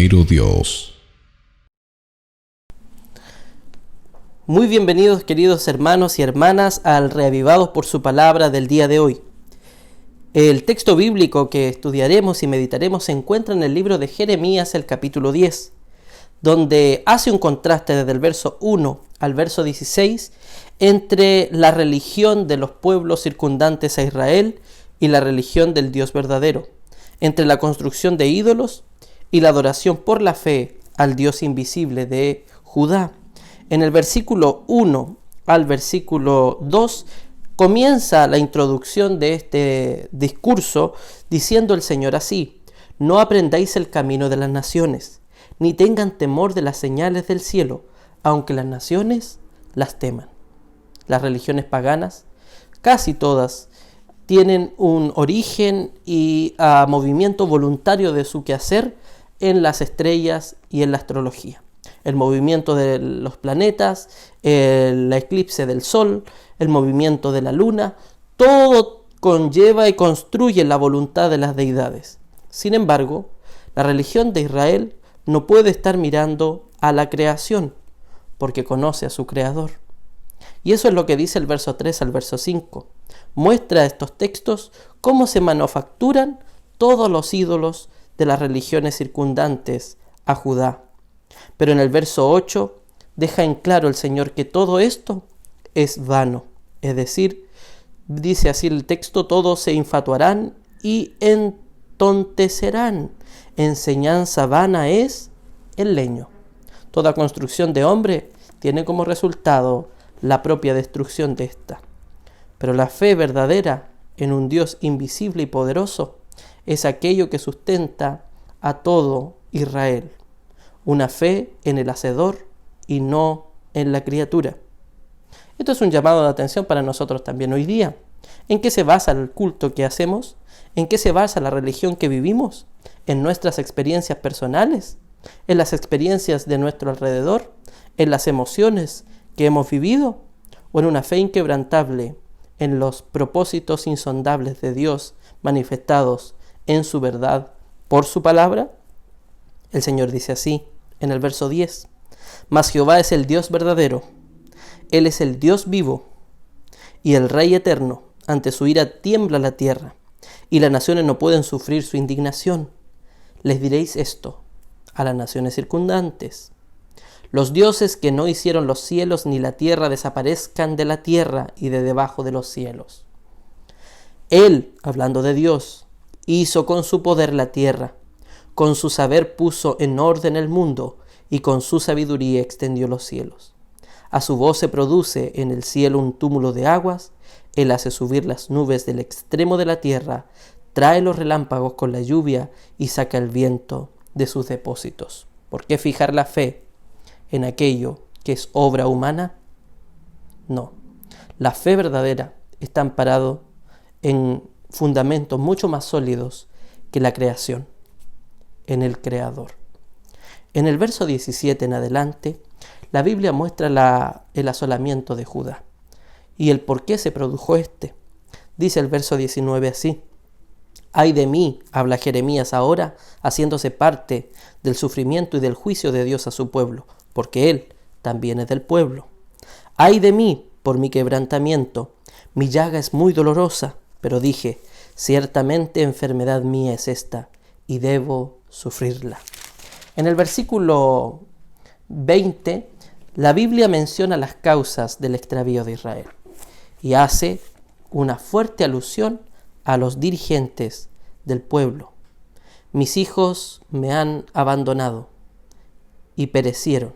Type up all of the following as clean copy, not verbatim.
verdadero Dios. Muy bienvenidos, queridos hermanos y hermanas, al Reavivados por su Palabra del día de hoy. El texto bíblico que estudiaremos y meditaremos se encuentra en el libro de Jeremías, el capítulo 10, donde hace un contraste desde el verso 1 al verso 16 entre la religión de los pueblos circundantes a Israel y la religión del Dios verdadero, entre la construcción de ídolos y la adoración por la fe al Dios invisible de Judá. En el versículo 1 al versículo 2 comienza la introducción de este discurso diciendo el Señor así: no aprendáis el camino de las naciones, ni tengan temor de las señales del cielo, aunque las naciones las teman. Las religiones paganas, casi todas, tienen un origen y movimiento voluntario de su quehacer en las estrellas y en la astrología. El movimiento de los planetas, el eclipse del sol, el movimiento de la luna, todo conlleva y construye la voluntad de las deidades. Sin embargo, la religión de Israel no puede estar mirando a la creación, porque conoce a su Creador. Y eso es lo que dice el verso 3 al verso 5. Muestra estos textos cómo se manufacturan todos los ídolos de las religiones circundantes a Judá. Pero en el verso 8 deja en claro el Señor que todo esto es vano. Es decir, dice así el texto: todos se infatuarán y entontecerán. Enseñanza vana es el leño. Toda construcción de hombre tiene como resultado la propia destrucción de ésta. Pero la fe verdadera en un Dios invisible y poderoso es aquello que sustenta a todo Israel. Una fe en el Hacedor y no en la criatura. Esto es un llamado de atención para nosotros también hoy día. ¿En qué se basa el culto que hacemos? ¿En qué se basa la religión que vivimos? ¿En nuestras experiencias personales? ¿En las experiencias de nuestro alrededor? ¿En las emociones que hemos vivido? ¿O en una fe inquebrantable en los propósitos insondables de Dios manifestados en su verdad por su palabra? El Señor dice así en el verso 10: mas Jehová es el Dios verdadero, Él es el Dios vivo y el Rey eterno. Ante su ira tiembla la tierra, y las naciones no pueden sufrir su indignación. Les diréis esto a las naciones circundantes: los dioses que no hicieron los cielos ni la tierra desaparezcan de la tierra y de debajo de los cielos. Él, hablando de Dios, hizo con su poder la tierra, con su saber puso en orden el mundo, y con su sabiduría extendió los cielos. A su voz se produce en el cielo un túmulo de aguas. Él hace subir las nubes del extremo de la tierra, trae los relámpagos con la lluvia y saca el viento de sus depósitos. ¿Por qué fijar la fe en aquello que es obra humana? No. La fe verdadera está amparado en fundamentos mucho más sólidos que la creación, en el Creador. En el verso 17 en adelante, la Biblia muestra el asolamiento de Judá y el por qué se produjo este. Dice el verso 19 así: ay de mí, habla Jeremías ahora, haciéndose parte del sufrimiento y del juicio de Dios a su pueblo, porque Él también es del pueblo. Ay de mí por mi quebrantamiento, mi llaga es muy dolorosa, pero dije: ciertamente enfermedad mía es esta, y debo sufrirla. En el versículo 20, la Biblia menciona las causas del extravío de Israel y hace una fuerte alusión a los dirigentes del pueblo. Mis hijos me han abandonado y perecieron.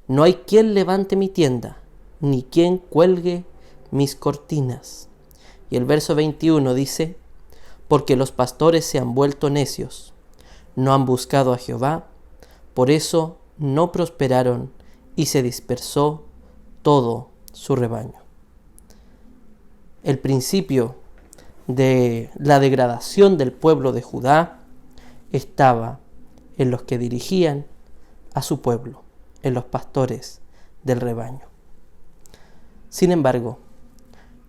No hay quien levante mi tienda, ni quien cuelgue mis cortinas. Y el verso 21 dice: porque los pastores se han vuelto necios, no han buscado a Jehová, por eso no prosperaron y se dispersó todo su rebaño. El principio de la degradación del pueblo de Judá estaba en los que dirigían a su pueblo, en los pastores del rebaño. Sin embargo,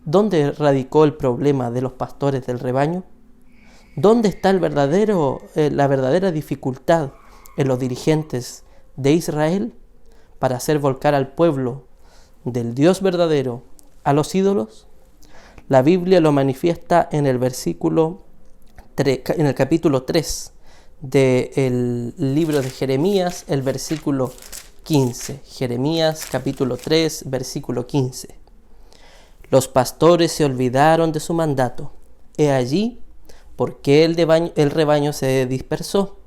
¿dónde radicó el problema de los pastores del rebaño? ¿Dónde está la verdadera dificultad en los dirigentes de Israel para hacer volcar al pueblo del Dios verdadero a los ídolos? La Biblia lo manifiesta en el capítulo 3 del libro de Jeremías, el versículo 15. Jeremías capítulo 3, versículo 15. Los pastores se olvidaron de su mandato. He allí por qué el rebaño se dispersó.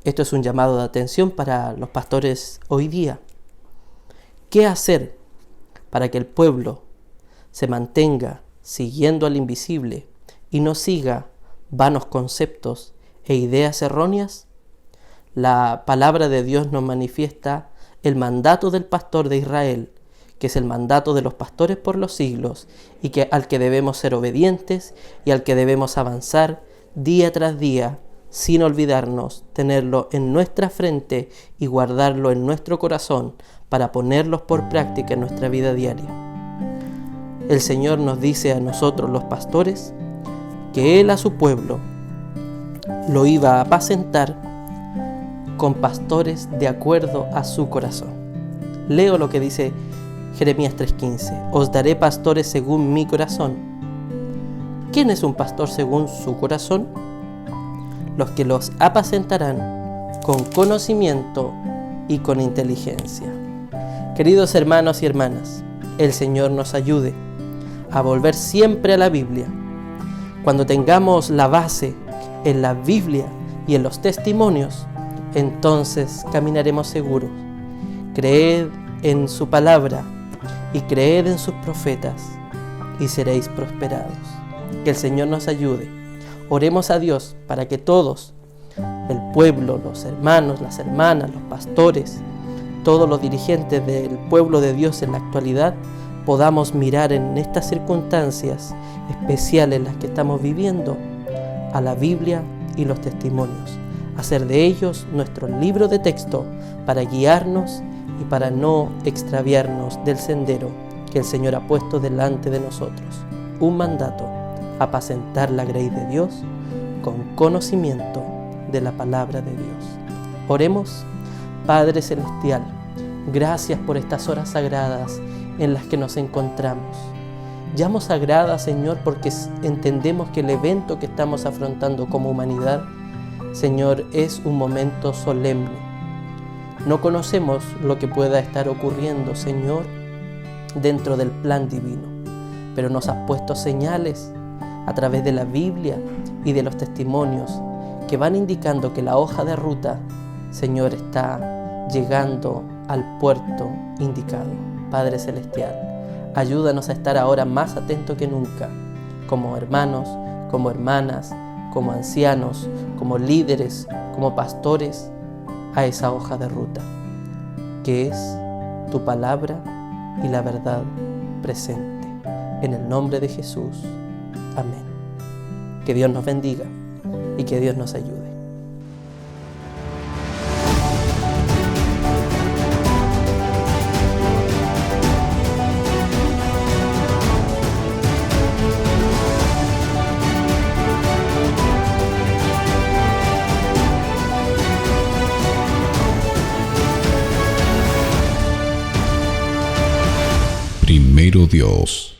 Esto es un llamado de atención para los pastores hoy día. ¿Qué hacer para que el pueblo se mantenga siguiendo al invisible y no siga vanos conceptos e ideas erróneas? La palabra de Dios nos manifiesta el mandato del pastor de Israel, que es el mandato de los pastores por los siglos y al que debemos ser obedientes y al que debemos avanzar día tras día, sin olvidarnos, tenerlo en nuestra frente y guardarlo en nuestro corazón para ponerlos por práctica en nuestra vida diaria. El Señor nos dice a nosotros los pastores que Él a su pueblo lo iba a apacentar con pastores de acuerdo a su corazón. Leo lo que dice Jeremías 3:15. Os daré pastores según mi corazón. ¿Quién es un pastor según su corazón? Los que los apacentarán con conocimiento y con inteligencia. Queridos hermanos y hermanas, el Señor nos ayude a volver siempre a la Biblia. Cuando tengamos la base en la Biblia y en los testimonios, entonces caminaremos seguros. Creed en su palabra y creed en sus profetas y seréis prosperados. Que el Señor nos ayude. Oremos a Dios para que todos, el pueblo, los hermanos, las hermanas, los pastores, todos los dirigentes del pueblo de Dios en la actualidad, podamos mirar en estas circunstancias especiales en las que estamos viviendo a la Biblia y los testimonios, hacer de ellos nuestro libro de texto para guiarnos y para no extraviarnos del sendero que el Señor ha puesto delante de nosotros. Un mandato: apacentar la grey de Dios con conocimiento de la palabra de Dios. Oremos. Padre Celestial, gracias por estas horas sagradas en las que nos encontramos. Llamo sagrada, Señor, porque entendemos que el evento que estamos afrontando como humanidad, Señor, es un momento solemne. No conocemos lo que pueda estar ocurriendo, Señor, dentro del plan divino, pero nos has puesto señales a través de la Biblia y de los testimonios que van indicando que la hoja de ruta, Señor, está llegando al puerto indicado. Padre Celestial, ayúdanos a estar ahora más atentos que nunca, como hermanos, como hermanas, como ancianos, como líderes, como pastores, a esa hoja de ruta, que es tu palabra y la verdad presente. En el nombre de Jesús. Amén. Que Dios nos bendiga y que Dios nos ayude. Primero Dios.